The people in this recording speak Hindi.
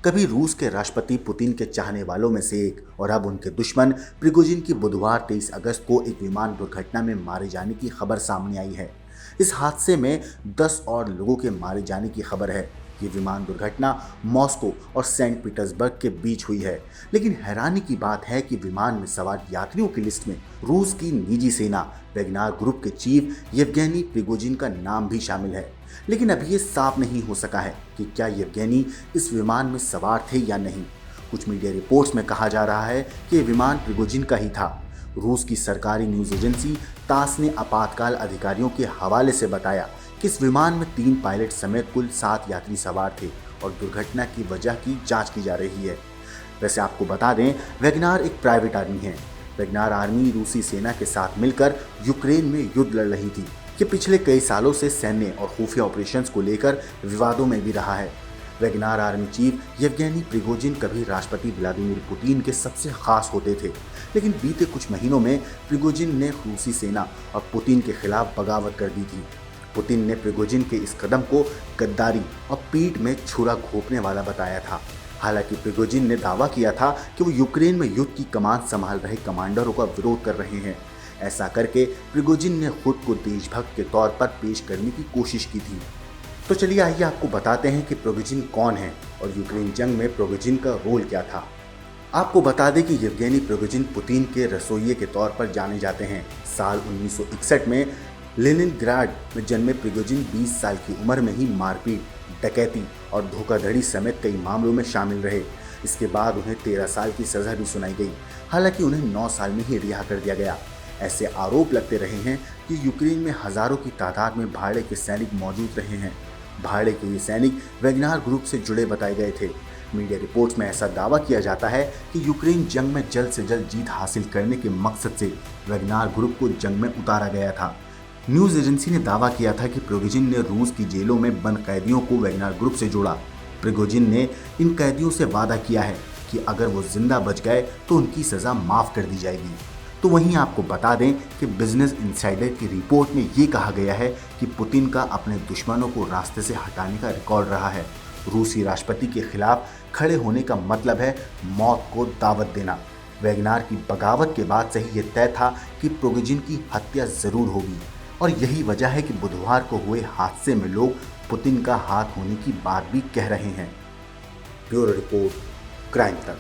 कभी रूस के राष्ट्रपति पुतिन के चाहने वालों में से एक और अब उनके दुश्मन प्रिगोजिन की बुधवार 23 अगस्त को एक विमान दुर्घटना में मारे जाने की खबर सामने आई है। इस हादसे में 10 और लोगों के मारे जाने की खबर है। ये विमान दुर्घटना मॉस्को और सेंट पीटर्सबर्ग के बीच हुई है। लेकिन हैरानी की बात है कि विमान में सवार यात्रियों की लिस्ट में रूस की निजी सेना वैगनार ग्रुप के चीफ येवगेनी प्रिगोजिन का नाम भी शामिल है। लेकिन अभी ये साफ नहीं हो सका है कि क्या येवगेनी इस विमान में सवार थे या नहीं। कुछ मीडिया रिपोर्ट्स में कहा जा रहा है कि ये विमान प्रिगोजिन का ही था। रूस की सरकारी न्यूज एजेंसी तास ने आपातकाल अधिकारियों के हवाले से बताया कि इस विमान में 3 पायलट समेत कुल 7 यात्री सवार थे और दुर्घटना की वजह की जांच की जा रही है। वैसे आपको बता दें, वैगनार एक प्राइवेट आर्मी है। वैगनार आर्मी रूसी सेना के साथ मिलकर यूक्रेन में युद्ध लड़ रही थी। ये पिछले कई सालों से सैन्य और खुफिया ऑपरेशंस को लेकर विवादों में भी रहा है। Wagner army chief Yevgeny Prigozhin कभी राष्ट्रपति व्लादिमीर पुतिन के सबसे खास होते थे, लेकिन बीते कुछ महीनों में प्रिगोजिन ने रूसी सेना और पुतिन के खिलाफ बगावत कर दी थी। पुतिन ने प्रिगोजिन के इस कदम को गद्दारी और पीठ में छुरा घोंपने वाला बताया था। हालांकि प्रिगोजिन ने दावा किया था कि वो यूक्रेन में युद्ध की कमान संभाल रहे कमांडरों का विरोध कर रहे हैं। ऐसा करके प्रिगोजिन ने खुद को देशभक्त के तौर पर पेश करने की कोशिश की थी। तो चलिए आइए आपको बताते हैं कि प्रिगोजिन कौन है और यूक्रेन जंग में प्रिगोजिन का रोल क्या था। आपको बता दें कि येवगेनी प्रिगोजिन पुतिन के रसोइये के तौर पर जाने जाते हैं। साल 1961 में लेनिनग्राड में जन्मे प्रिगोजिन 20 साल की उम्र में ही मारपीट, डकैती और धोखाधड़ी समेत कई मामलों में शामिल रहे। इसके बाद उन्हें 13 साल की सजा भी सुनाई गई। हालांकि उन्हें 9 साल में ही रिहा कर दिया गया। ऐसे आरोप लगते रहे हैं कि यूक्रेन में हजारों की तादाद में भाड़े के सैनिक मौजूद रहे हैं। भाड़े के ये सैनिक वैगनार ग्रुप से जुड़े बताए गए थे। मीडिया रिपोर्ट्स में ऐसा दावा किया जाता है कि यूक्रेन जंग में जल्द से जल्द जीत हासिल करने के मकसद से वैगनार ग्रुप को जंग में उतारा गया था। न्यूज एजेंसी ने दावा किया था कि प्रिगोजिन ने रूस की जेलों में बंद कैदियों को वैगनार ग्रुप से जोड़ा। प्रिगोजिन ने इन कैदियों से वादा किया है कि अगर वो जिंदा बच गए तो उनकी सजा माफ कर दी जाएगी। तो वहीं आपको बता दें कि बिजनेस इनसाइडर की रिपोर्ट में ये कहा गया है कि पुतिन का अपने दुश्मनों को रास्ते से हटाने का रिकॉर्ड रहा है। रूसी राष्ट्रपति के खिलाफ खड़े होने का मतलब है मौत को दावत देना। वैगनार की बगावत के बाद से ही ये तय था कि प्रिगोजिन की हत्या जरूर होगी और यही वजह है कि बुधवार को हुए हादसे में लोग पुतिन का हाथ होने की बात भी कह रहे हैं। ब्यूरो रिपोर्ट, क्राइम तक।